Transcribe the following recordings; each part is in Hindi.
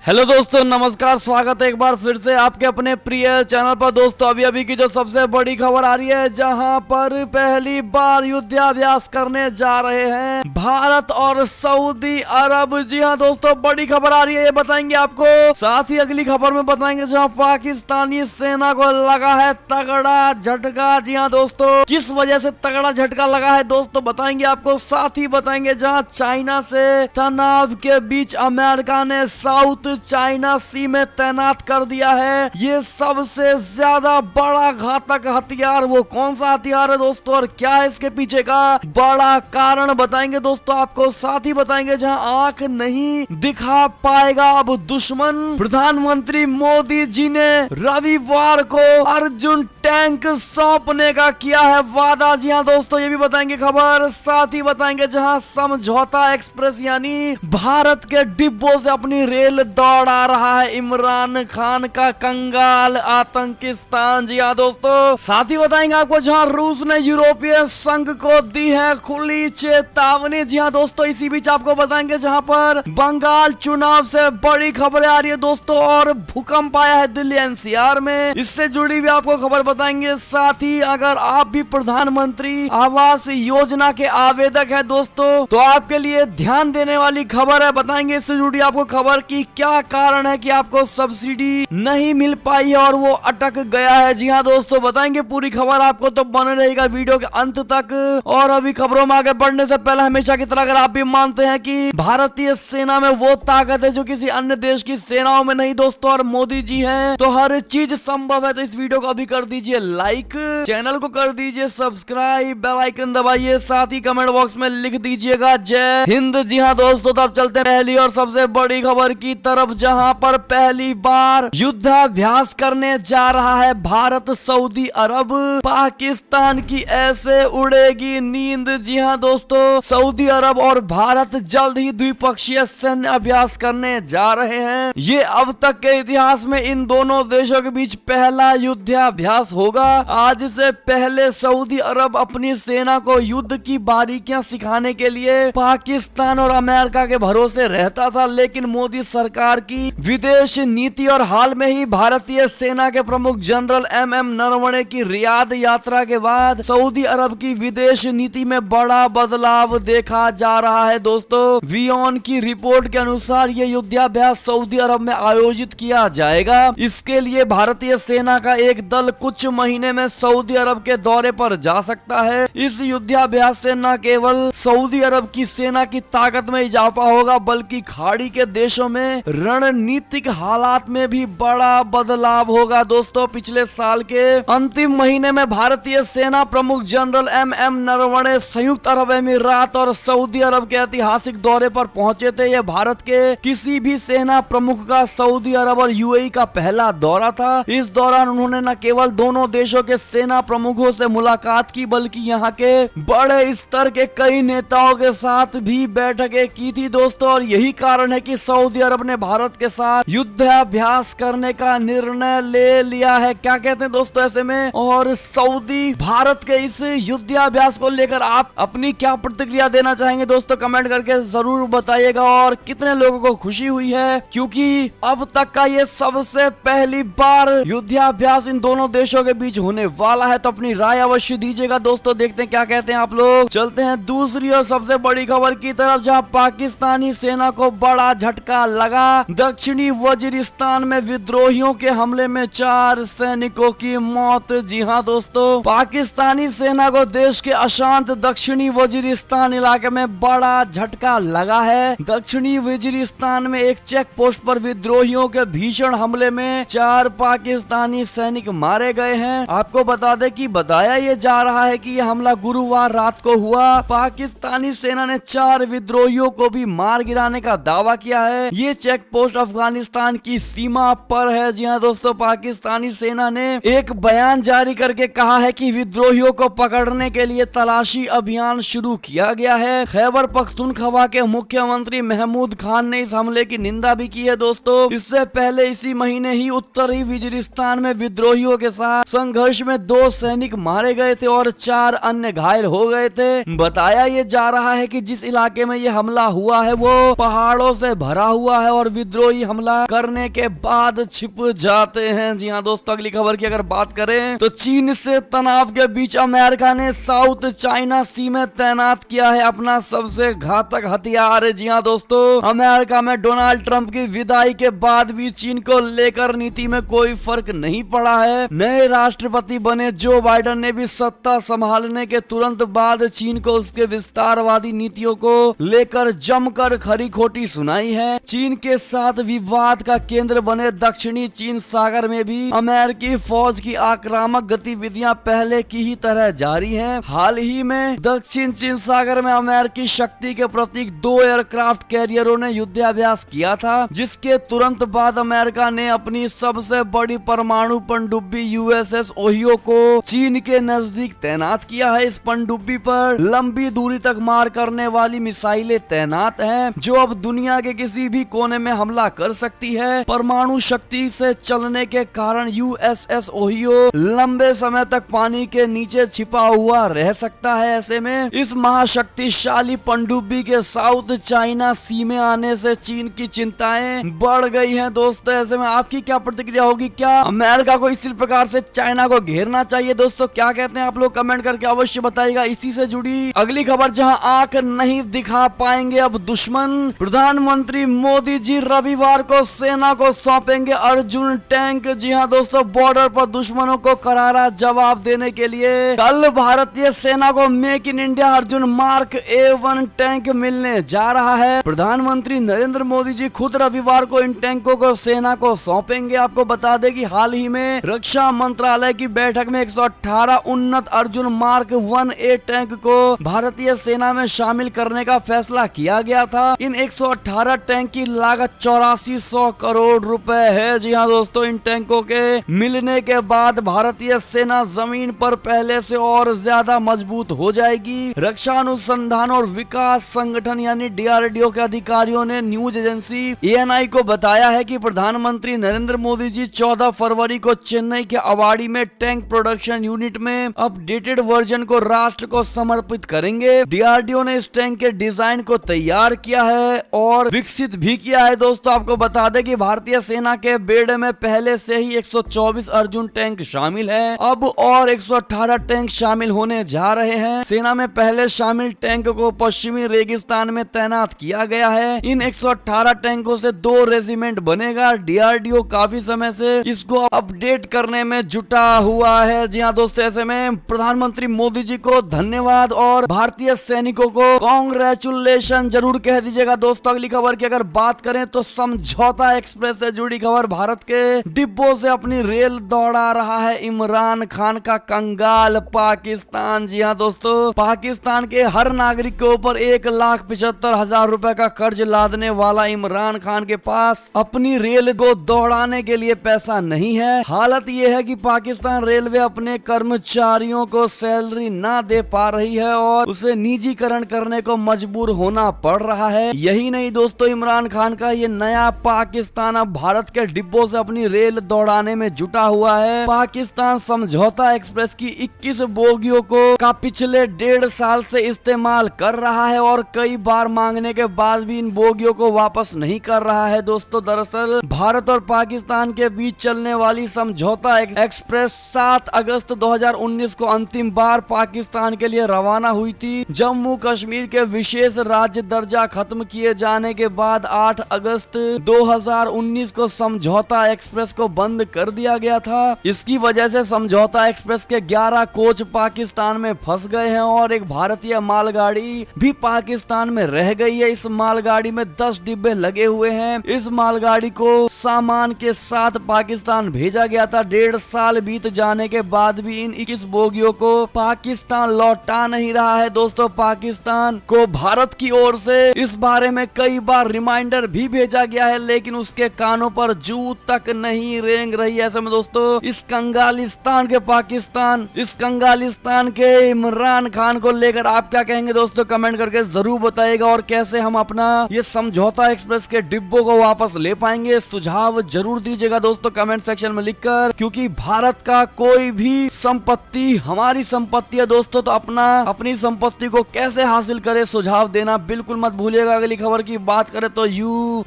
हेलो दोस्तों, नमस्कार। स्वागत है एक बार फिर से आपके अपने प्रिय चैनल पर। दोस्तों अभी की जो सबसे बड़ी खबर आ रही है, जहां पर पहली बार युद्धाभ्यास करने जा रहे हैं भारत और सऊदी अरब। जी हां दोस्तों, बड़ी खबर आ रही है, ये बताएंगे आपको। साथ ही अगली खबर में बताएंगे जहां पाकिस्तानी सेना को लगा है तगड़ा झटका। जी हां दोस्तों, किस वजह से तगड़ा झटका लगा है दोस्तों बताएंगे आपको। साथ ही बताएंगे जहां चाइना से तनाव के बीच अमेरिका ने साउथ चाइना सी में तैनात कर दिया है ये सबसे ज्यादा बड़ा घातक हथियार। वो कौन सा हथियार है दोस्तों और क्या है इसके पीछे का बड़ा कारण बताएंगे दोस्तों आपको। साथ ही बताएंगे जहां आंख नहीं दिखा पाएगा अब दुश्मन। प्रधानमंत्री मोदी जी ने रविवार को अर्जुन टैंक सौंपने का किया है वादा। जी हाँ दोस्तों, ये भी बताएंगे खबर। साथ ही बताएंगे जहां समझौता एक्सप्रेस यानी भारत के डिब्बों से अपनी रेल दौड़ा रहा है इमरान खान का कंगाल आतंकिस्तान। जी हाँ दोस्तों, साथ ही बताएंगे आपको जहां रूस ने यूरोपीय संघ को दी है खुली चेतावनी। जी हाँ दोस्तों, इसी बीच आपको बताएंगे जहां पर बंगाल चुनाव से बड़ी खबरें आ रही है दोस्तों, और भूकंप आया है दिल्ली एनसीआर में, इससे जुड़ी भी आपको खबर बताएंगे। साथ ही अगर आप भी प्रधानमंत्री आवास योजना के आवेदक है दोस्तों, तो आपके लिए ध्यान देने वाली खबर है, बताएंगे इससे जुड़ी आपको खबर की क्या कारण है कि आपको सब्सिडी नहीं मिल पाई है और वो अटक गया है। जी हाँ दोस्तों, बताएंगे पूरी खबर आपको, तो बने रहेगा वीडियो के अंत तक। और अभी खबरों में आगे बढ़ने से पहले हमेशा की तरह अगर आप भी मानते हैं कि भारतीय सेना में वो ताकत है जो किसी अन्य देश की सेनाओं में नहीं दोस्तों, और मोदी जी हैं तो हर चीज संभव है, तो इस वीडियो को अभी कर दीजिए लाइक, चैनल को कर दीजिए सब्सक्राइब, बेल आइकन दबाइए, साथ ही कमेंट बॉक्स में लिख दीजिएगा जय हिंद। जी हाँ दोस्तों, तो अब चलते हैं पहली और सबसे बड़ी खबर की तरफ, जहां पर पहली बार युद्धाभ्यास करने जा रहा है भारत सऊदी अरब। पाकिस्तान की ऐसे उड़ेगी नींद। जी हाँ दोस्तों, सऊदी अरब और भारत जल्द ही द्विपक्षीय सैन्य अभ्यास करने जा रहे हैं। ये अब तक के इतिहास में इन दोनों देशों के बीच पहला युद्धाभ्यास होगा। आज से पहले सऊदी अरब अपनी सेना को युद्ध की बारीकियां सिखाने के लिए पाकिस्तान और अमेरिका के भरोसे रहता था, लेकिन मोदी सरकार की विदेश नीति और हाल में ही भारतीय सेना के प्रमुख जनरल एम नरवणे की रियाद यात्रा के बाद सऊदी अरब की विदेश नीति में बड़ा बदलाव देखा जा रहा है दोस्तों। वियोन की रिपोर्ट के अनुसार ये युद्धाभ्यास सऊदी अरब में आयोजित किया जाएगा। इसके लिए भारतीय सेना का एक दल कुछ महीने में सऊदी अरब के दौरे पर जा सकता है। इस युद्धाभ्यास से न केवल सऊदी अरब की सेना की ताकत में इजाफा होगा, बल्कि खाड़ी के देशों में रणनीतिक हालात में भी बड़ा बदलाव होगा दोस्तों। पिछले साल के अंतिम महीने में भारतीय सेना प्रमुख जनरल एम नरवणे संयुक्त अरब अमीरात और सऊदी अरब के ऐतिहासिक दौरे पर पहुंचे थे। यह भारत के किसी भी सेना प्रमुख का सऊदी अरब और यूएई का पहला दौरा था। इस दौरान उन्होंने न केवल दोनों देशों के सेना प्रमुखों से मुलाकात की, बल्कि यहाँ के बड़े स्तर के कई नेताओं के साथ भी बैठकें की थी दोस्तों। और यही कारण है कि सऊदी अरब ने भारत के साथ युद्धाभ्यास करने का निर्णय ले लिया है। क्या कहते हैं दोस्तों ऐसे में? और सऊदी भारत के इस युद्धाभ्यास को लेकर आप अपनी क्या प्रतिक्रिया देना चाहेंगे दोस्तों, कमेंट करके जरूर बताइएगा। और कितने लोगों को खुशी हुई है, क्योंकि अब तक का ये सबसे पहली बार युद्धाभ्यास इन दोनों देशों के बीच होने वाला है। तो अपनी राय अवश्य दीजिएगा दोस्तों, देखते हैं क्या कहते हैं आप लोग। चलते हैं दूसरी और सबसे बड़ी खबर की तरफ, जहां पाकिस्तानी सेना को बड़ा झटका लगा। दक्षिणी वजीरिस्तान में विद्रोहियों के हमले में 4 सैनिकों की मौत। जी हाँ दोस्तों, पाकिस्तानी सेना को देश के अशांत दक्षिणी वजीरिस्तान इलाके में बड़ा झटका लगा है। दक्षिणी वजीरिस्तान में एक चेक पोस्ट पर विद्रोहियों के भीषण हमले में 4 पाकिस्तानी सैनिक मारे गए हैं। आपको बता दें कि बताया ये जा रहा है कि यह हमला गुरुवार रात को हुआ। पाकिस्तानी सेना ने 4 विद्रोहियों को भी मार गिराने का दावा किया है। ये चेक पोस्ट अफगानिस्तान की सीमा पर है। जी हाँ दोस्तों, पाकिस्तानी सेना ने एक बयान जारी करके कहा है कि विद्रोहियों को पकड़ने के लिए तलाशी अभियान शुरू किया गया है। खैबर पख्तूनख्वा के मुख्यमंत्री महमूद खान ने इस हमले की निंदा भी की है दोस्तों। इससे पहले इसी महीने ही उत्तरी वजीरिस्तान में विद्रोहियों के साथ संघर्ष में 2 सैनिक मारे गए थे और 4 अन्य घायल हो गए थे। बताया ये जा रहा है कि जिस इलाके में ये हमला हुआ है वो पहाड़ों से भरा हुआ है और पर विद्रोही हमला करने के बाद छिप जाते हैं। जी हाँ दोस्तों, अगली खबर की अगर बात करें तो चीन से तनाव के बीच अमेरिका ने साउथ चाइना सी में तैनात किया है अपना सबसे घातक हथियार। जी हाँ दोस्तों, अमेरिका में डोनाल्ड ट्रंप की विदाई के बाद भी चीन को लेकर नीति में कोई फर्क नहीं पड़ा है। नए राष्ट्रपति बने जो बाइडेन ने भी सत्ता संभालने के तुरंत बाद चीन को उसके विस्तारवादी नीतियों को लेकर जमकर खरी खोटी सुनाई है। चीन के साथ विवाद का केंद्र बने दक्षिणी चीन सागर में भी अमेरिकी फौज की आक्रामक गतिविधियां पहले की ही तरह जारी हैं। हाल ही में दक्षिण चीन सागर में अमेरिकी शक्ति के प्रतीक 2 एयरक्राफ्ट कैरियरों ने युद्धाभ्यास किया था, जिसके तुरंत बाद अमेरिका ने अपनी सबसे बड़ी परमाणु पनडुब्बी यूएसएस ओहियो को चीन के नजदीक तैनात किया है। इस पनडुब्बी पर लंबी दूरी तक मार करने वाली मिसाइलें तैनात हैं, जो अब दुनिया के किसी भी कोने में हमला कर सकती है। परमाणु शक्ति से चलने के कारण यूएसएस ओहियो लंबे समय तक पानी के नीचे छिपा हुआ रह सकता है। ऐसे में इस महाशक्तिशाली पनडुब्बी के साउथ चाइना सी में आने से चीन की चिंताएं बढ़ गई हैं। दोस्तों, ऐसे में आपकी क्या प्रतिक्रिया होगी? क्या अमेरिका को इसी प्रकार से चाइना को घेरना चाहिए? दोस्तों, क्या कहते हैं आप लोग? कमेंट करके अवश्य बताइएगा। इसी से जुड़ी अगली खबर, जहां आंख नहीं दिखा पाएंगे अब दुश्मन, प्रधानमंत्री मोदी जी रविवार को सेना को सौंपेंगे अर्जुन टैंक। जी हां दोस्तों, बॉर्डर पर दुश्मनों को करारा जवाब देने के लिए कल भारतीय सेना को make in India Arjun mark A1 tank मिलने जा रहा है। प्रधानमंत्री नरेंद्र मोदी जी खुद रविवार को इन टैंकों को सेना को सौंपेंगे। आपको बता दें कि हाल ही में रक्षा मंत्रालय की बैठक में 118 उन्नत अर्जुन मार्क 1A टैंक को भारतीय सेना में शामिल करने का फैसला किया गया था। इन 118 टैंक की लागत 8400 करोड़ रुपए है। जी हाँ दोस्तों, इन टैंकों के मिलने के बाद भारतीय सेना जमीन पर पहले से और ज्यादा मजबूत हो जाएगी। रक्षा अनुसंधान और विकास संगठन यानी DRDO के अधिकारियों ने न्यूज एजेंसी ANI को बताया है कि प्रधानमंत्री नरेंद्र मोदी जी 14 फरवरी को चेन्नई के अवाड़ी में टैंक प्रोडक्शन यूनिट में अपडेटेड वर्जन को राष्ट्र को समर्पित करेंगे। DRDO ने इस टैंक के डिजाइन को तैयार किया है और विकसित भी किया है। दोस्तों, आपको बता दें कि भारतीय सेना के बेड़े में पहले से ही 124 अर्जुन टैंक शामिल है। अब और 118 टैंक शामिल होने जा रहे हैं। सेना में पहले शामिल टैंक को पश्चिमी रेगिस्तान में तैनात किया गया है। इन 118 टैंकों से 2 रेजिमेंट बनेगा। DRDO काफी समय से इसको अपडेट करने में जुटा हुआ है। जी हाँ दोस्तों, ऐसे में प्रधानमंत्री मोदी जी को धन्यवाद और भारतीय सैनिकों को कांग्रेचुलेशन जरूर कह दीजिएगा। दोस्तों, अगली खबर की अगर बात करें तो समझौता एक्सप्रेस से जुड़ी खबर, भारत के डिब्बों से अपनी रेल दौड़ा रहा है इमरान खान का कंगाल पाकिस्तान। जी हाँ दोस्तों, पाकिस्तान के हर नागरिक के ऊपर 1,75,000 रुपए का कर्ज लादने वाला इमरान खान के पास अपनी रेल को दौड़ाने के लिए पैसा नहीं है। हालत ये है कि पाकिस्तान रेलवे अपने कर्मचारियों को सैलरी ना दे पा रही है और उसे निजीकरण करने को मजबूर होना पड़ रहा है। यही नहीं दोस्तों, इमरान खान का ये नया पाकिस्तान अब भारत के डिब्बों से अपनी रेल दौड़ाने में जुटा हुआ है। पाकिस्तान समझौता एक्सप्रेस की 21 बोगियों का पिछले 1.5 साल से इस्तेमाल कर रहा है और कई बार मांगने के बाद भी इन बोगियों को वापस नहीं कर रहा है। दोस्तों, दरअसल भारत और पाकिस्तान के बीच चलने वाली समझौता एक्सप्रेस 7 अगस्त 2019 को अंतिम बार पाकिस्तान के लिए रवाना हुई थी। जम्मू कश्मीर के विशेष राज्य दर्जा खत्म किए जाने के बाद 8 अगस्त 2019 को समझौता एक्सप्रेस को बंद कर दिया गया था। इसकी वजह से समझौता एक्सप्रेस के 11 कोच पाकिस्तान में फंस गए हैं और एक भारतीय मालगाड़ी भी पाकिस्तान में रह गई है। इस मालगाड़ी में 10 डिब्बे लगे हुए हैं। इस मालगाड़ी को सामान के साथ पाकिस्तान भेजा गया था। 1.5 साल बीत जाने के बाद भी इन 21 बोगियों को पाकिस्तान लौटा नहीं रहा है। दोस्तों, पाकिस्तान को भारत की ओर से इस बारे में कई बार रिमाइंडर भी भेजा गया है, लेकिन उसके कानों पर जू तक नहीं रेंग रही। ऐसे में दोस्तों, इस कंगालिस्तान के पाकिस्तान, इस कंगालिस्तान के इमरान खान को लेकर आप क्या कहेंगे? दोस्तों, कमेंट करके जरूर बताइएगा। और कैसे हम अपना ये समझौता एक्सप्रेस के डिब्बों को वापस ले पाएंगे, सुझाव जरूर दीजिएगा दोस्तों कमेंट सेक्शन में लिखकर। क्योंकि भारत का कोई भी संपत्ति हमारी संपत्ति है दोस्तों, तो अपनी संपत्ति को कैसे हासिल करे, सुझाव देना बिल्कुल मत भूलिएगा। अगली खबर की बात करें तो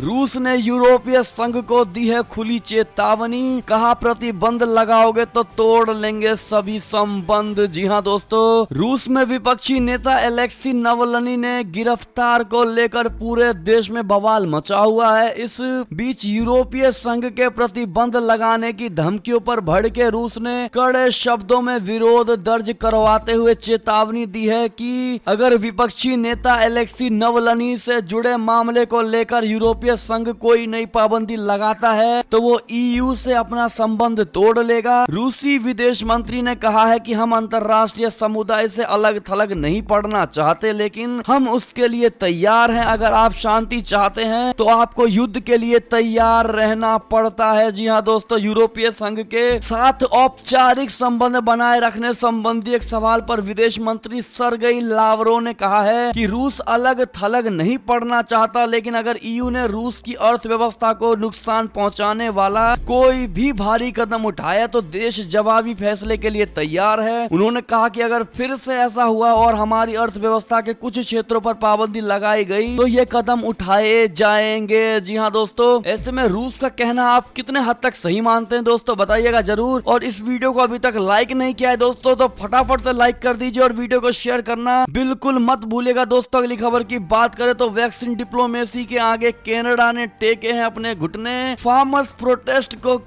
रूस ने यूरोपीय संघ को दी है खुली चेतावनी, कहा प्रतिबंध लगाओगे तो तोड़ लेंगे सभी संबंध। जी हाँ दोस्तों, रूस में विपक्षी नेता एलेक्सी नवलनी ने गिरफ्तार को लेकर पूरे देश में बवाल मचा हुआ है। इस बीच यूरोपीय संघ के प्रतिबंध लगाने की धमकियों पर भड़के रूस ने कड़े शब्दों में विरोध दर्ज करवाते हुए चेतावनी दी है कि अगर विपक्षी नेता एलेक्सी नवलनी से जुड़े मामले को लेकर यूरोपीय संघ कोई नई पाबंदी लगाता है तो वो ईयू से अपना संबंध तोड़ लेगा। रूसी विदेश मंत्री ने कहा है कि हम अंतर्राष्ट्रीय समुदाय से अलग थलग नहीं पड़ना चाहते, लेकिन हम उसके लिए तैयार हैं। अगर आप शांति चाहते हैं तो आपको युद्ध के लिए तैयार रहना पड़ता है। जी हाँ दोस्तों, यूरोपीय संघ के साथ औपचारिक संबंध बनाए रखने संबंधी एक सवाल पर विदेश मंत्री सर्गेई लावरोव ने कहा है कि रूस अलग थलग नहीं पड़ना चाहता, लेकिन अगर ईयू ने रूस की अर्थव्यवस्था को नुकसान पहुंचाने वाला कोई भी भारी कदम उठाया तो देश जवाबी फैसले के लिए तैयार है। उन्होंने कहा कि अगर फिर से ऐसा हुआ और हमारी अर्थव्यवस्था के कुछ क्षेत्रों पर पाबंदी लगाई गई तो ये कदम उठाए जाएंगे। जी हाँ दोस्तों, ऐसे में रूस का कहना आप कितने हद तक सही मानते हैं दोस्तों, बताइएगा जरूर। और इस वीडियो को अभी तक लाइक नहीं किया है दोस्तों तो फटाफट से लाइक कर दीजिए और वीडियो को शेयर करना बिल्कुल मत भूलिएगा दोस्तों। अगली खबर की बात करें तो वैक्सीन डिप्लोमेसी के आगे कनाडा ने टेके हैं अपने घुटने। फार्मर्स प्रोटेस्ट पर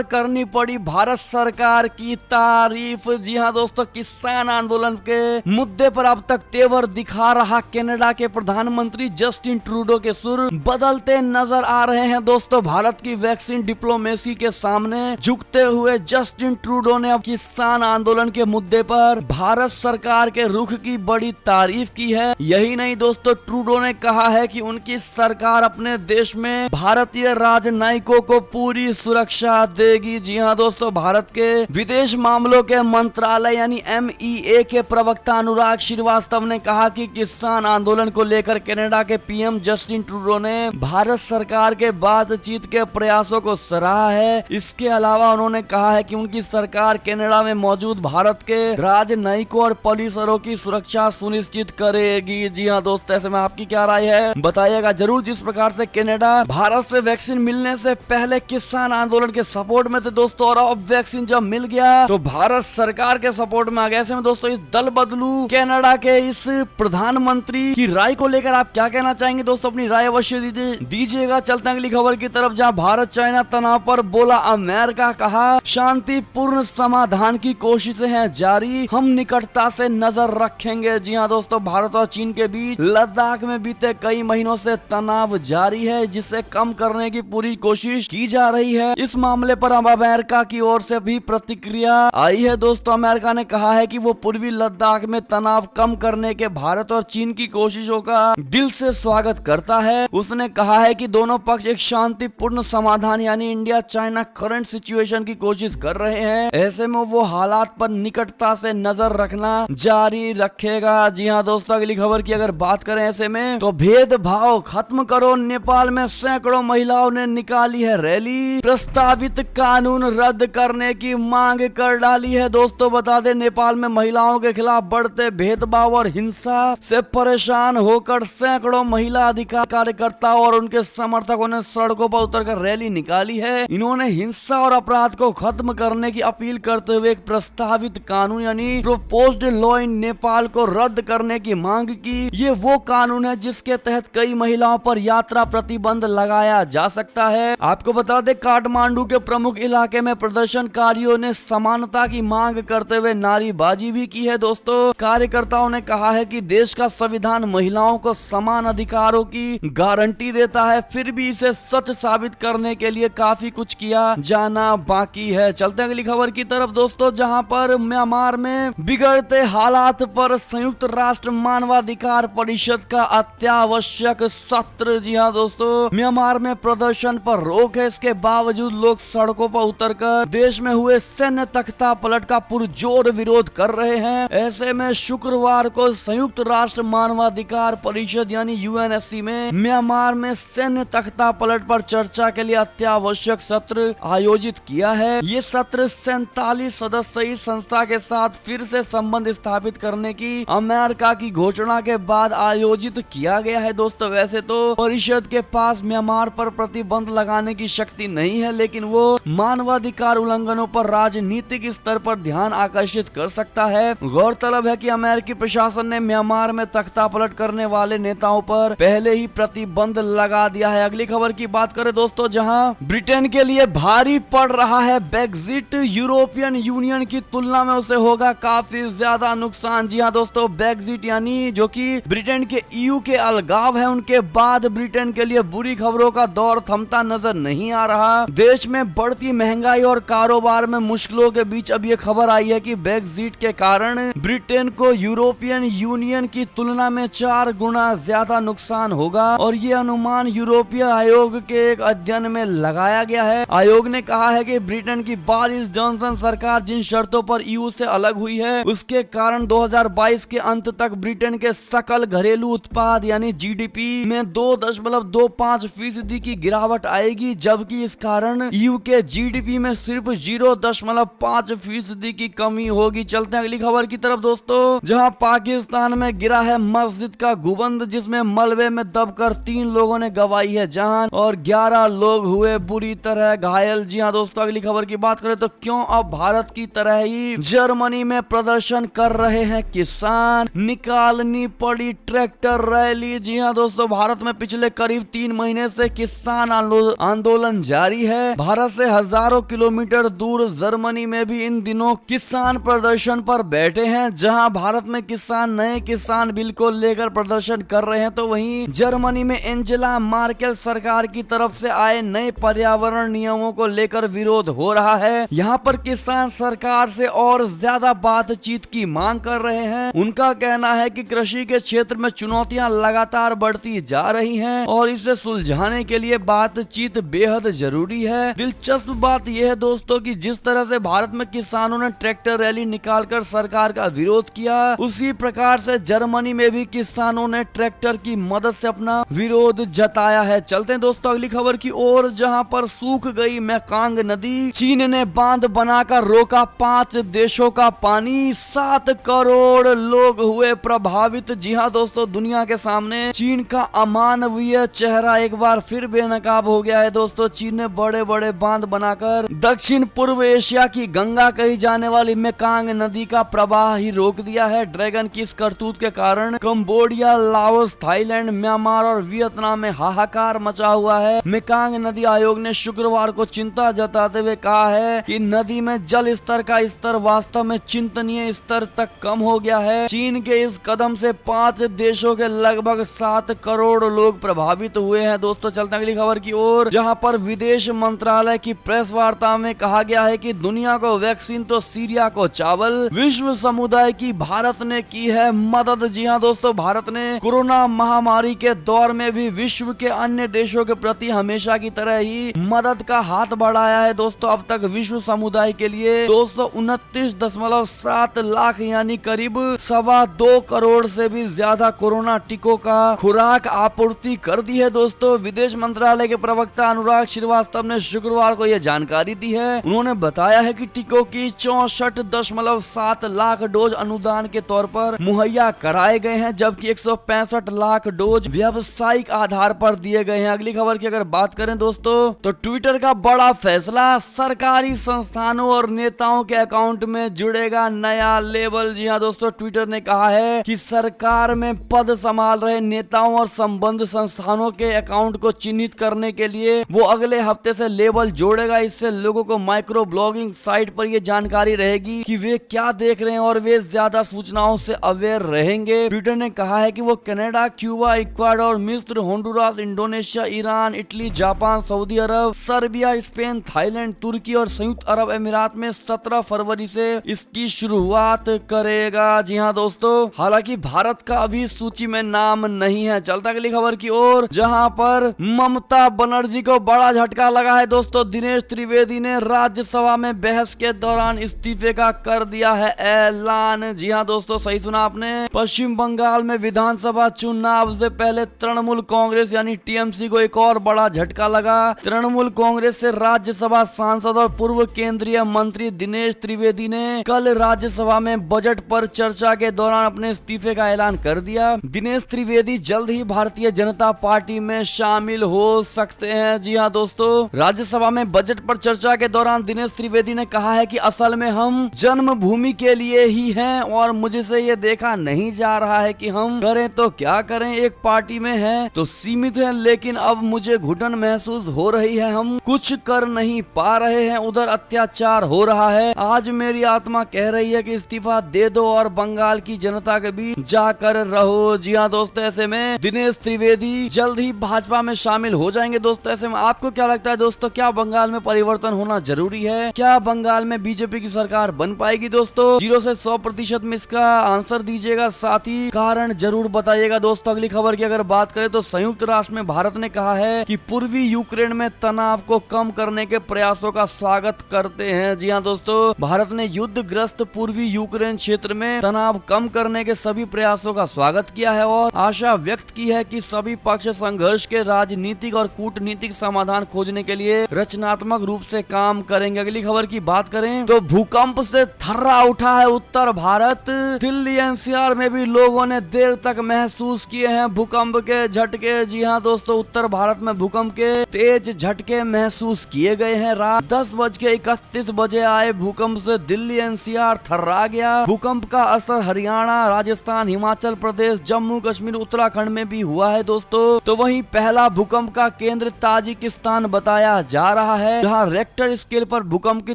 करनी पड़ी भारत सरकार की तारीफ। जी हाँ दोस्तों, किसान आंदोलन के मुद्दे पर अब तक तेवर दिखा रहा कनाडा के प्रधानमंत्री जस्टिन ट्रूडो के सुर बदलते नजर आ रहे हैं दोस्तों। भारत की वैक्सीन डिप्लोमेसी के सामने झुकते हुए जस्टिन ट्रूडो ने अब किसान आंदोलन के मुद्दे पर भारत सरकार के रुख की बड़ी तारीफ की है। यही नहीं दोस्तों, ट्रूडो ने कहा है कि उनकी सरकार अपने देश में भारतीय राजनयिकों को पूरी सुरक्षा देगी। जी हाँ दोस्तों, भारत के विदेश मामलों के मंत्रालय यानी MEA के प्रवक्ता अनुराग श्रीवास्तव ने कहा कि किसान आंदोलन को लेकर कनाडा के पीएम जस्टिन ट्रूडो ने भारत सरकार के बातचीत के प्रयासों को सराहा है। इसके अलावा उन्होंने कहा है कि उनकी सरकार कनाडा में मौजूद भारत के राजनयिकों और पुलिसरों की सुरक्षा सुनिश्चित करेगी। जी हाँ दोस्तों, ऐसे में आपकी क्या राय है बताइएगा जरूर। जिस प्रकार से कनाडा भारत से वैक्सीन मिलने से पहले किसान आंदोलन के सपोर्ट में थे दोस्तों, और अब वैक्सीन जब मिल गया तो भारत सरकार के सपोर्ट में आ गया। ऐसे में दोस्तों, इस दल बदलू कनाडा के इस प्रधानमंत्री की राय को लेकर आप क्या कहना चाहेंगे दोस्तों, अपनी राय अवश्य दीजिएगा। चलते हैं अगली खबर की तरफ, जहां भारत चाइना तनाव पर बोला अमेरिका। कहा शांतिपूर्ण समाधान की कोशिशें हैं जारी, हम निकटता से नजर रखेंगे। जी हाँ दोस्तों, भारत और चीन के बीच लद्दाख में बीते कई महीनों से तनाव जारी है, जिसे कम करने की पूरी कोशिश की जा रही है। इस मामले पर अब अमेरिका की ओर से भी प्रतिक्रिया आई है दोस्तों। अमेरिका ने कहा है कि वो पूर्वी लद्दाख में तनाव कम करने के भारत और चीन की कोशिशों का दिल से स्वागत करता है। उसने कहा है कि दोनों पक्ष एक शांतिपूर्ण समाधान यानी इंडिया चाइना करंट सिचुएशन की कोशिश कर रहे हैं। ऐसे में वो हालात पर निकटता से नजर रखना जारी रखेगा। जी हाँ दोस्तों, अगली खबर की अगर बात करें ऐसे में तो भेदभाव खत्म करो, नेपाल में सैकड़ों महिलाओं ने निकाली है रैली, प्रस्तावित कानून रद्द करने की मांग कर डाली है। दोस्तों बता दें, नेपाल में महिलाओं के खिलाफ बढ़ते भेदभाव और हिंसा से परेशान होकर सैकड़ों महिला अधिकार कार्यकर्ताओं और उनके समर्थकों ने सड़कों पर उतरकर रैली निकाली है। इन्होंने हिंसा और अपराध को खत्म करने की अपील करते हुए एक प्रस्तावित कानून यानी प्रोपोज्ड लॉ इन नेपाल को रद्द करने की मांग की। ये वो कानून है जिसके तहत कई महिलाओं पर यात्रा प्रतिबंध लगाया जा सकता है। आपको बता दें, काठमांडू के प्रमुख इलाके में प्रदर्शनकारियों ने समानता की मांग करते हुए नारेबाजी भी की है। दोस्तों, कार्यकर्ताओं ने कहा है कि देश का संविधान महिलाओं को समान अधिकारों की गारंटी देता है, फिर भी इसे सच साबित करने के लिए काफी कुछ किया जाना बाकी है। चलते हैं अगली खबर की तरफ दोस्तों, जहां पर म्यांमार में बिगड़ते हालात पर संयुक्त राष्ट्र मानवाधिकार परिषद का अत्यावश्यक सत्र। जी हाँ दोस्तों, म्यांमार में प्रदर्शन पर रोक है, इसके बावजूद लोग सड़कों पर उतरकर देश में हुए सैन्य तख्ता पलट का पुरजोर विरोध कर रहे हैं। ऐसे में शुक्रवार को संयुक्त राष्ट्र मानवाधिकार परिषद यानी UNSC में म्यांमार में सैन्य तख्ता पलट पर चर्चा के लिए अत्यावश्यक सत्र आयोजित किया है। ये सत्र 47 सदस्यीय संस्था के साथ फिर से संबंध स्थापित करने की अमेरिका की घोषणा के बाद आयोजित किया गया गया है दोस्तों। वैसे तो परिषद के पास म्यांमार पर प्रतिबंध लगाने की शक्ति नहीं है, लेकिन वो मानवाधिकार उल्लंघनों पर राजनीतिक स्तर पर ध्यान आकर्षित कर सकता है। गौरतलब है कि अमेरिकी प्रशासन ने म्यांमार में तख्ता पलट करने वाले नेताओं पर पहले ही प्रतिबंध लगा दिया है। अगली खबर की बात करें दोस्तों, जहां ब्रिटेन के लिए भारी पड़ रहा है ब्रेक्जिट। यूरोपियन यूनियन की तुलना में उसे होगा काफी ज्यादा नुकसान। जी हाँ दोस्तों, ब्रेक्जिट यानी जो कि ब्रिटेन के ईयू के अलगाव है, उनके बाद ब्रिटेन के लिए बुरी खबरों का दौर थमता नजर नहीं आ रहा। देश में बढ़ती महंगाई और कारोबार में मुश्किलों के बीच अब ये खबर आई है कि ब्रेक्जिट के कारण ब्रिटेन को यूरोपियन यूनियन की तुलना में 4 गुना ज्यादा नुकसान होगा, और ये अनुमान यूरोपीय आयोग के एक अध्ययन में लगाया गया है। आयोग ने कहा है कि ब्रिटेन की बोरिस जॉनसन सरकार जिन शर्तों पर ईयू से अलग हुई है, उसके कारण 2022 के अंत तक ब्रिटेन के सकल घरेलू उत्पाद यानी जीडीपी में 2.25% की गिरावट आएगी, जबकि इस कारण ईयू के जीडीपी में सिर्फ 0.5% की कमी होगी। चलते हैं अगली खबर की तरफ दोस्तों, जहां पाकिस्तान में गिरा है मस्जिद का गुंबद, जिसमें मलबे में दबकर 3 लोगों ने गंवाई है जान और 11 लोग हुए बुरी तरह घायल। जी हाँ दोस्तों, अगली खबर की बात करें तो क्यों अब भारत की तरह ही जर्मनी में प्रदर्शन कर रहे हैं किसान, निकालनी पड़ी ट्रैक्टर रैली। जी हाँ दोस्तों, भारत में पिछले करीब 3 महीने से किसान आंदोलन जारी है। भारत से हजारों किलोमीटर दूर जर्मनी में भी इन दिनों किसान प्रदर्शन पर बैठे हैं। जहां भारत में किसान नए किसान बिल को लेकर प्रदर्शन कर रहे हैं, तो वहीं जर्मनी में एंजेला मार्केल सरकार की तरफ से आए नए पर्यावरण नियमों को लेकर विरोध हो रहा है। यहाँ पर किसान सरकार से और ज्यादा बातचीत की मांग कर रहे हैं। उनका कहना है कि कृषि के क्षेत्र में चुनौतियां लगातार बढ़ती जा रही हैं और इसे सुलझाने के लिए बातचीत बेहद जरूरी है। दिलचस्प बात यह है दोस्तों कि जिस तरह से भारत में किसानों ने ट्रैक्टर रैली निकालकर सरकार का विरोध किया, उसी प्रकार से जर्मनी में भी किसानों ने ट्रैक्टर की मदद से अपना विरोध जताया है। चलते हैं दोस्तों अगली खबर की ओर, जहां पर सूख गई मेकांग नदी, चीन ने बांध बनाकर रोका 5 देशों का पानी, 7 करोड़ लोग हुए प्रभावित। जी हाँ दोस्तों, दुनिया के सामने चीन का अमानवीय चेहरा एक बार फिर बेनकाब हो गया है दोस्तों। चीन ने बड़े बड़े बांध बनाकर दक्षिण पूर्व एशिया की गंगा कही जाने वाली मेकांग नदी का प्रवाह ही रोक दिया है। ड्रैगन की इस करतूत के कारण कंबोडिया, लाओस, थाईलैंड, म्यांमार और वियतनाम में हाहाकार मचा हुआ है। मेकांग नदी आयोग ने शुक्रवार को चिंता जताते हुए कहा है कि नदी में जल स्तर का स्तर वास्तव में चिंतनीय स्तर तक कम हो गया है। चीन के इस कदम से 5 देशों के लगभग 7 करोड़ लोग प्रभावित हुए हैं। दोस्तों चलते हैं अगली खबर की ओर, जहां पर विदेश मंत्रालय की प्रेस वार्ता में कहा गया है कि दुनिया को वैक्सीन तो सीरिया को चावल, विश्व समुदाय की भारत ने की है मदद। जी हाँ दोस्तों, भारत ने कोरोना महामारी के दौर में भी विश्व के अन्य देशों के प्रति हमेशा की तरह ही मदद का हाथ बढ़ाया है। दोस्तों अब तक विश्व समुदाय के लिए 229.7 लाख यानी करीब 2.25 करोड़ से भी ज्यादा कोरोना टीकों का खुराक आपूर्ति कर दी है। दोस्तों विदेश मंत्रालय के प्रवक्ता अनुराग श्रीवास्तव ने शुक्रवार को यह जानकारी दी है। उन्होंने बताया है कि टीकों की 64.7 लाख डोज अनुदान के तौर पर मुहैया कराए गए हैं, जबकि 165 लाख डोज व्यावसायिक आधार पर दिए गए हैं। अगली खबर की अगर बात करें दोस्तों, तो ट्विटर का बड़ा फैसला, सरकारी संस्थानों और नेताओं के अकाउंट में जुड़ेगा नया लेबल। जी हाँ दोस्तों, ट्विटर ने कहा है कि सरकार में पद संभाल रहे नेताओं और संबंध संस्थानों के अकाउंट को चिन्हित करने के लिए वो अगले हफ्ते से लेबल जोड़ेगा। इससे लोगों को माइक्रो ब्लॉगिंग साइट पर ये जानकारी रहेगी कि वे क्या देख रहे हैं और वे ज्यादा सूचनाओं से अवेयर रहेंगे। ट्विटर ने कहा है कि वो कनाडा, क्यूबा, इक्वाडोर, मिस्र, Honduras, Indonesia, Iran, Italy, Japan, सऊदी अरब, सर्बिया, स्पेन, थाईलैंड, तुर्की और संयुक्त अरब अमीरात में 17 फरवरी से इसकी शुरुआत करेगा। जी हाँ दोस्तों, हालांकि भारत का अभी सूची में नाम नहीं है। चलता अगली खबर की ओर, जहां पर ममता बनर्जी को बड़ा झटका लगा है। दोस्तों दिनेश त्रिवेदी ने राज्यसभा में बहस के दौरान इस्तीफे का कर दिया है ऐलान। जी हाँ दोस्तों, सही सुना आपने। पश्चिम बंगाल में विधानसभा चुनाव से पहले तृणमूल कांग्रेस यानी टीएमसी को एक और बड़ा झटका लगा। तृणमूल कांग्रेस से राज्यसभा सांसद और पूर्व केंद्रीय मंत्री दिनेश त्रिवेदी ने कल राज्यसभा में बजट पर चर्चा के दौरान अपने इस्तीफे का ऐलान कर दिया। दिनेश त्रिवेदी त्रिवेदी जल्द ही भारतीय जनता पार्टी में शामिल हो सकते हैं। जी हाँ दोस्तों, राज्यसभा में बजट पर चर्चा के दौरान दिनेश त्रिवेदी ने कहा है कि असल में हम जन्मभूमि के लिए ही हैं और मुझे से ये देखा नहीं जा रहा है कि हम करें तो क्या करें, एक पार्टी में हैं तो सीमित हैं, लेकिन अब मुझे घुटन महसूस हो रही है, हम कुछ कर नहीं पा रहे हैं, उधर अत्याचार हो रहा है। आज मेरी आत्मा कह रही है कि इस्तीफा दे दो और बंगाल की जनता के बीच जाकर रहो। जी हाँ दोस्तों, ऐसे में दिनेश त्रिवेदी जल्द ही भाजपा में शामिल हो जाएंगे। दोस्तों ऐसे में आपको क्या लगता है दोस्तों, क्या बंगाल में परिवर्तन होना जरूरी है? क्या बंगाल में बीजेपी की सरकार बन पाएगी? दोस्तों 0 से 100% में इसका आंसर दीजिएगा, साथ ही कारण जरूर बताइएगा। दोस्तों अगली खबर की अगर बात करें तो संयुक्त राष्ट्र में भारत ने कहा है कि पूर्वी यूक्रेन में तनाव को कम करने के प्रयासों का स्वागत करते हैं। जी हाँ दोस्तों, भारत ने युद्धग्रस्त पूर्वी यूक्रेन क्षेत्र में तनाव कम करने के सभी प्रयासों का स्वागत किया है और आशा व्यक्त की है कि सभी पक्ष संघर्ष के राजनीतिक और कूटनीतिक समाधान खोजने के लिए रचनात्मक रूप से काम करेंगे। अगली खबर की बात करें तो भूकंप से थर्रा उठा है उत्तर भारत। दिल्ली एनसीआर में भी लोगों ने देर तक महसूस किए हैं भूकंप के झटके। जी हाँ दोस्तों, उत्तर भारत में भूकंप के तेज झटके महसूस किए गए हैं। रात 10:31 बजे आए भूकंप से दिल्ली एनसीआर थर्रा गया। भूकंप का असर हरियाणा, राजस्थान, हिमाचल प्रदेश, जम्मू कश्मीर, उत्तराखंड में भी हुआ है दोस्तों। तो वहीं पहला भूकंप का केंद्र ताजिकिस्तान बताया जा रहा है, जहां रेक्टर स्केल पर भूकंप की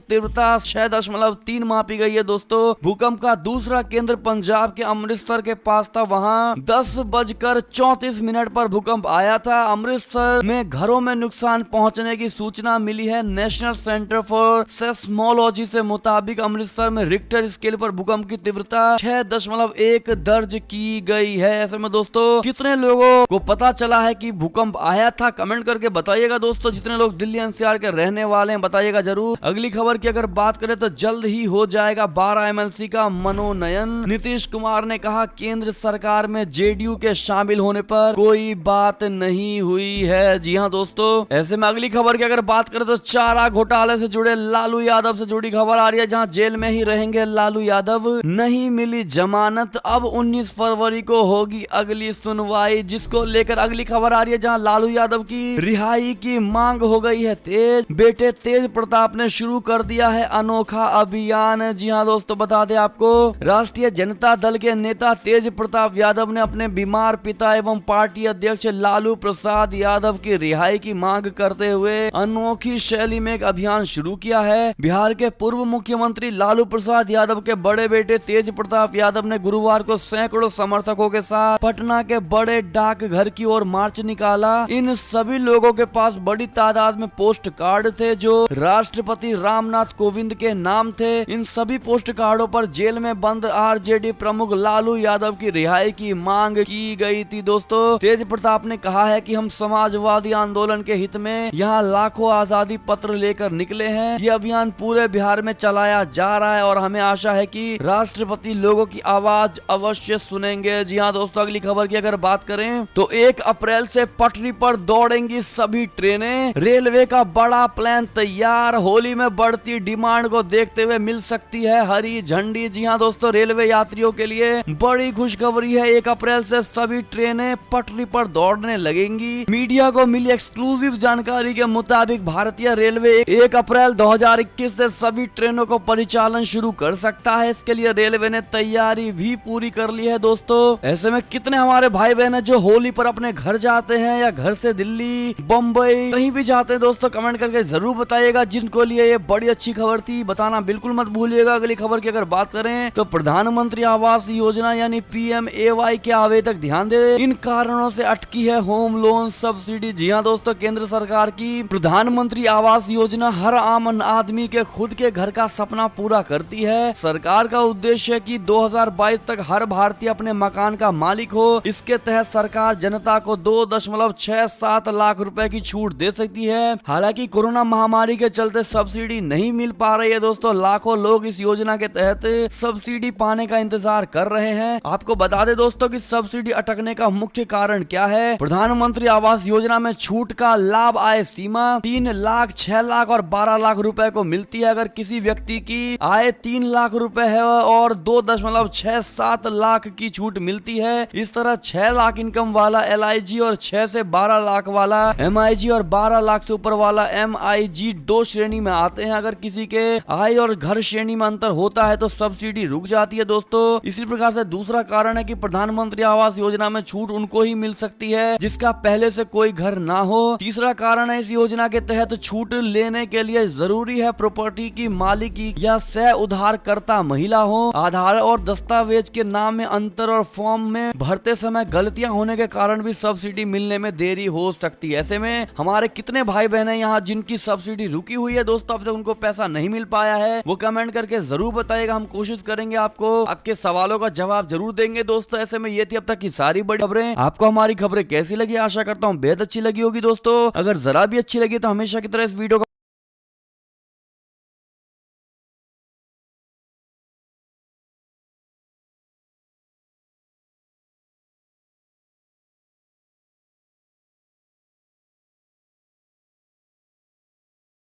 तीव्रता 6.3 मापी गई है। दोस्तों भूकंप का दूसरा केंद्र पंजाब के अमृतसर के पास था, वहां 10:34 पर भूकंप आया था। अमृतसर में घरों में नुकसान पहुंचने की सूचना मिली है। नेशनल सेंटर फॉर सेस्मोलॉजी से मुताबिक अमृतसर में रिक्टर स्केल पर भूकंप की तीव्रता 6.1 दर्ज की गई है। ऐसे में दोस्तों कितने लोगों को पता चला है कि भूकंप आया था, कमेंट करके बताइएगा। दोस्तों जितने लोग दिल्ली एनसीआर के रहने वाले हैं बताइएगा जरूर। अगली खबर की अगर बात करें तो जल्द ही हो जाएगा 12 एमएलसी का मनोनयन। नीतीश कुमार ने कहा केंद्र सरकार में जेडीयू के शामिल होने पर कोई बात नहीं हुई है। जी हाँ दोस्तों, ऐसे में अगली खबर की अगर बात करें तो चारा घोटाले से जुड़े लालू यादव से जुड़ी खबर आ रही है, जहां जेल में ही रहेंगे लालू यादव। नहीं मिली जमानत, अब 19 फरवरी को होगी अगली सुनवाई, जिसको लेकर अगली खबर आ रही है जहां लालू यादव की रिहाई की मांग हो गई है तेज। बेटे तेज प्रताप ने शुरू कर दिया है अनोखा अभियान। जी हाँ दोस्तों, बता दें आपको राष्ट्रीय जनता दल के नेता तेज प्रताप यादव ने अपने बीमार पिता एवं पार्टी अध्यक्ष लालू प्रसाद यादव की रिहाई की मांग करते हुए अनोखी शैली में एक अभियान शुरू किया है। बिहार के पूर्व मुख्यमंत्री लालू प्रसाद यादव के बड़े बेटे तेज प्रताप यादव ने गुरुवार को सैकड़ों समर्थकों के साथ पटना के बड़े डाकघर की ओर मार्च निकाला। इन सभी लोगों के पास बड़ी तादाद में पोस्ट कार्ड थे जो राष्ट्रपति रामनाथ कोविंद के नाम थे। इन सभी पोस्ट कार्डों पर जेल में बंद आरजेडी प्रमुख लालू यादव की रिहाई की मांग की गई थी। दोस्तों तेज प्रताप ने कहा है कि हम समाजवादी आंदोलन के हित में यहाँ लाखों आजादी पत्र लेकर निकले हैं। ये अभियान पूरे बिहार में चलाया जा रहा है और हमें आशा है कि राष्ट्रपति लोगों की आवाज अवश्य सुनेंगे। जी हाँ दोस्तों, अगली खबर की अगर बात करें तो 1 अप्रैल से पटरी पर दौड़ेंगी सभी ट्रेनें। रेलवे का बड़ा प्लान तैयार, होली में बढ़ती डिमांड को देखते हुए मिल सकती है हरी झंडी। जी हाँ दोस्तों, रेलवे यात्रियों के लिए बड़ी खुशखबरी है। 1 अप्रैल से सभी ट्रेनें पटरी पर दौड़ने लगेंगी। मीडिया को मिली एक्सक्लूसिव जानकारी के मुताबिक भारतीय रेलवे 1 अप्रैल 2021 से सभी ट्रेनों को परिचालन शुरू कर सकता है। इसके लिए रेलवे ने तैयारी भी पूरी कर ली है। दोस्तों ऐसे में कितने हमारे भाई बहन है जो होली पर अपने घर जाते हैं या घर से दिल्ली, बम्बई कहीं भी जाते हैं, दोस्तों कमेंट करके जरूर बताइएगा। जिनको लिए ये बड़ी अच्छी खबर थी बताना बिल्कुल मत भूलिएगा। अगली खबर की अगर बात करें तो प्रधानमंत्री आवास योजना यानी PMAY के आवेदक ध्यान दे, इन कारणों से अटकी है होम लोन सब्सिडी। जी हाँ दोस्तों, केंद्र सरकार की प्रधानमंत्री आवास योजना हर आम आदमी के खुद के घर का सपना पूरा करती है। सरकार का उद्देश्य है कि 2022 तक हर भारतीय अपने मकान का मालिक हो। इसके तहत सरकार जनता को 2.67 लाख रुपए की छूट दे सकती है। हालांकि कोरोना महामारी के चलते सब्सिडी नहीं मिल पा रही है। दोस्तों लाखों लोग इस योजना के तहत सब्सिडी पाने का इंतजार कर रहे हैं। आपको बता दें दोस्तों कि सब्सिडी अटकने का मुख्य कारण क्या है। प्रधानमंत्री आवास योजना में छूट का लाभ आय सीमा 3 लाख, 6 लाख और 12 लाख रुपए को मिलती है। अगर किसी व्यक्ति की आय 3 लाख रुपए है और 2.67 लाख की छूट मिलती है। इस तरह 6 लाख इनकम वाला LIG और 6 से 12 लाख वाला MIG और 12 लाख से ऊपर वाला MIG दो श्रेणी में आते हैं। अगर किसी के आय और घर श्रेणी में अंतर होता है तो सब्सिडी रुक जाती है दोस्तों। इसी प्रकार से दूसरा कारण है कि प्रधानमंत्री आवास योजना में छूट उनको ही मिल सकती है जिसका पहले से कोई घर ना हो। तीसरा कारण है इस योजना के तहत छूट लेने के लिए जरूरी है प्रॉपर्टी की मालिकी या सह उधारकर्ता महिला हो। आधार और दस्तावेज के नाम में अंतर और फॉर्म में भरते समय गलतियां होने के कारण भी सब्सिडी मिलने में देरी हो सकती है। ऐसे में हमारे कितने भाई बहन हैं यहाँ जिनकी सब्सिडी रुकी हुई है दोस्तों, अब तक उनको पैसा नहीं मिल पाया है, वो कमेंट करके जरूर बताइएगा। हम कोशिश करेंगे आपको आपके सवालों का जवाब जरूर देंगे दोस्तों। ऐसे में ये थी अब तक की सारी बड़ी खबरें। आपको हमारी खबरें कैसी लगी? आशा करता हूँ बेहद अच्छी लगी होगी दोस्तों। अगर जरा भी अच्छी लगी तो हमेशा की तरह इस वीडियो को